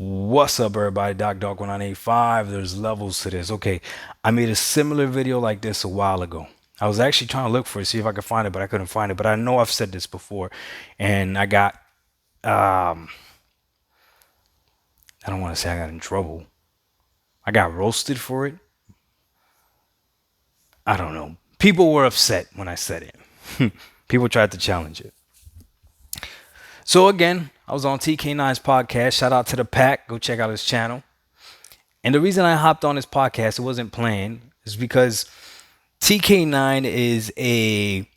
What's up, everybody? Doc 1985. There's levels to this. Okay, I made a similar video like this a while ago. I was actually trying to look for it, see if I could find it, but I couldn't find it. But I know I've said this before, and um, I don't want to say I got in trouble. I got roasted for it. I don't know. People were upset when I said it. People tried to challenge it. So again, I was on TK9's podcast. Shout out to the pack. Go check out his channel. And the reason I hopped on this podcast, it wasn't planned, is because TK9 is a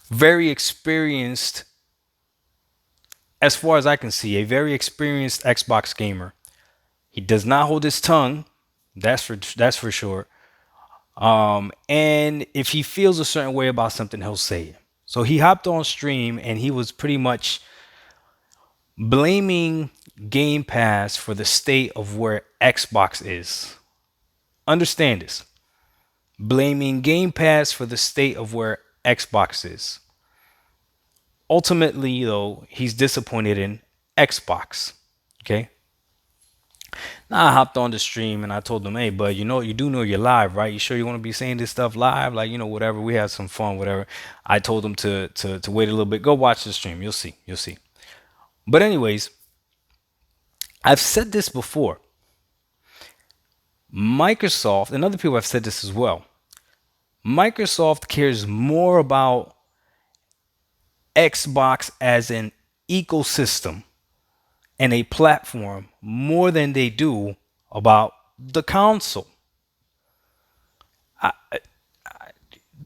very experienced, as far as I can see, a very experienced Xbox gamer. He does not hold his tongue, that's for sure. And if he feels a certain way about something, he'll say it. So he hopped on stream and he was pretty much blaming Game Pass for the state of where Xbox is. Understand this. Blaming Game Pass for the state of where Xbox is. Ultimately, though, he's disappointed in Xbox. Okay. Now I hopped on the stream and I told him, hey, but you do know you're live, right? You sure you want to be saying this stuff live? Like, whatever. We had some fun, whatever. I told him to wait a little bit. Go watch the stream. You'll see. You'll see. But anyways, I've said this before. Microsoft, and other people have said this as well. Microsoft cares more about Xbox as an ecosystem and a platform more than they do about the console.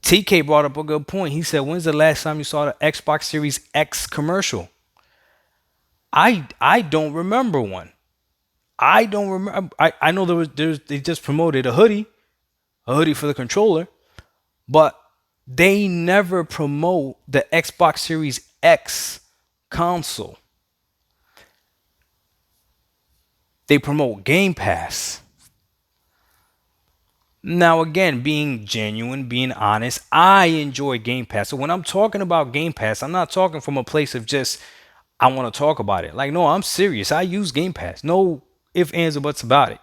TK brought up a good point. He said, when's the last time you saw the Xbox Series X commercial? I don't remember one. I don't remember. I know they just promoted a hoodie for the controller, but they never promote the Xbox Series X console. They promote Game Pass. Now, again, being genuine, being honest, I enjoy Game Pass. So when I'm talking about Game Pass, I'm not talking from a place of just, I want to talk about it. Like, no, I'm serious. I use Game Pass. No ifs, ands, or buts about it.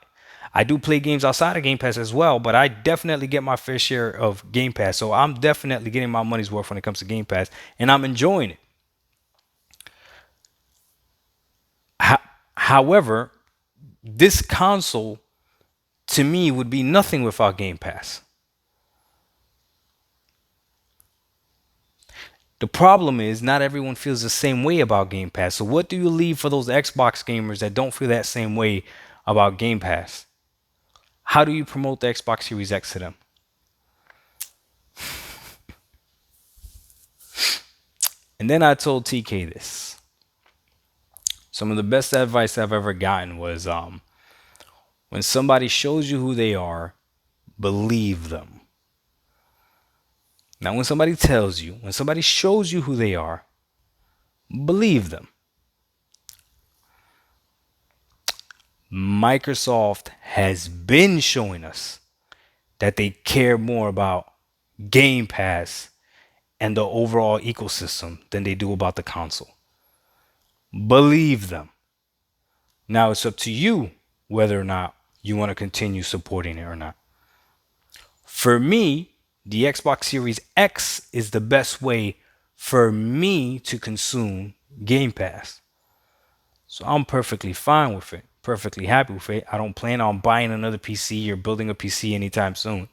I do play games outside of Game Pass as well, but I definitely get my fair share of Game Pass. So I'm definitely getting my money's worth when it comes to Game Pass, and I'm enjoying it. However, this console to me would be nothing without Game Pass. The problem is not everyone feels the same way about Game Pass. So what do you leave for those Xbox gamers that don't feel that same way about Game Pass? How do you promote the Xbox Series X to them? And then I told TK this. Some of the best advice I've ever gotten was when somebody shows you who they are, believe them. Now, when somebody tells you, when somebody shows you who they are, believe them. Microsoft has been showing us that they care more about Game Pass and the overall ecosystem than they do about the console. Believe them. Now it's up to you whether or not you want to continue supporting it or not. For me, the Xbox Series X is the best way for me to consume Game Pass. So I'm perfectly fine with it, perfectly happy with it. I don't plan on buying another PC or building a PC anytime soon.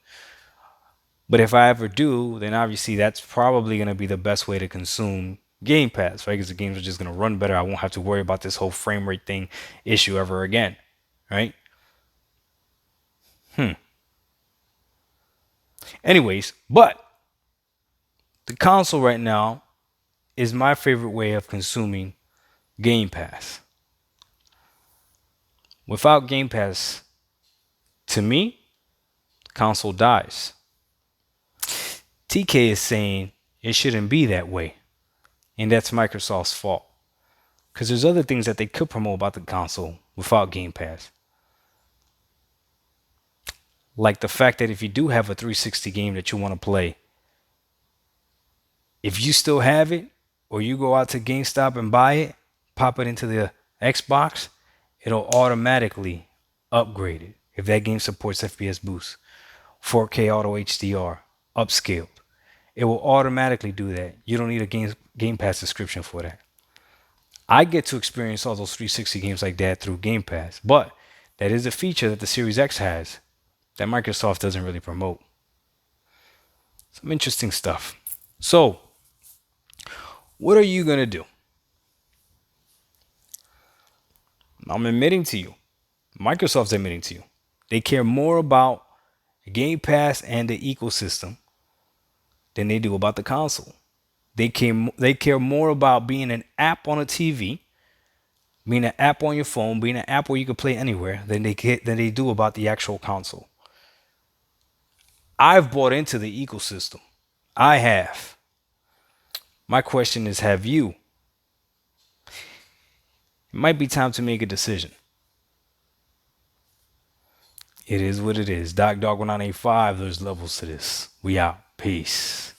But if I ever do, then obviously that's probably going to be the best way to consume Game Pass, right? Because the games are just going to run better. I won't have to worry about this whole frame rate thing issue ever again, right? Anyways, but the console right now is my favorite way of consuming Game Pass. Without Game Pass, to me, the console dies. TK is saying it shouldn't be that way, and that's Microsoft's fault. Because there's other things that they could promote about the console without Game Pass. Like the fact that if you do have a 360 game that you want to play, if you still have it, or you go out to GameStop and buy it, pop it into the Xbox, it'll automatically upgrade it if that game supports FPS boost, 4K auto HDR, upscaled. It will automatically do that. You don't need a Game Pass subscription for that. I get to experience all those 360 games like that through Game Pass, but that is a feature that the Series X has that Microsoft doesn't really promote. Some interesting stuff. So, what are you going to do? I'm admitting to you, Microsoft's admitting to you, they care more about Game Pass and the ecosystem than they do about the console. They care more about being an app on a TV, being an app on your phone, being an app where you can play anywhere than they do about the actual console. I've bought into the ecosystem. I have. My question is, have you? It might be time to make a decision. It is what it is. Doc Dog 1985, there's levels to this. We out. Peace.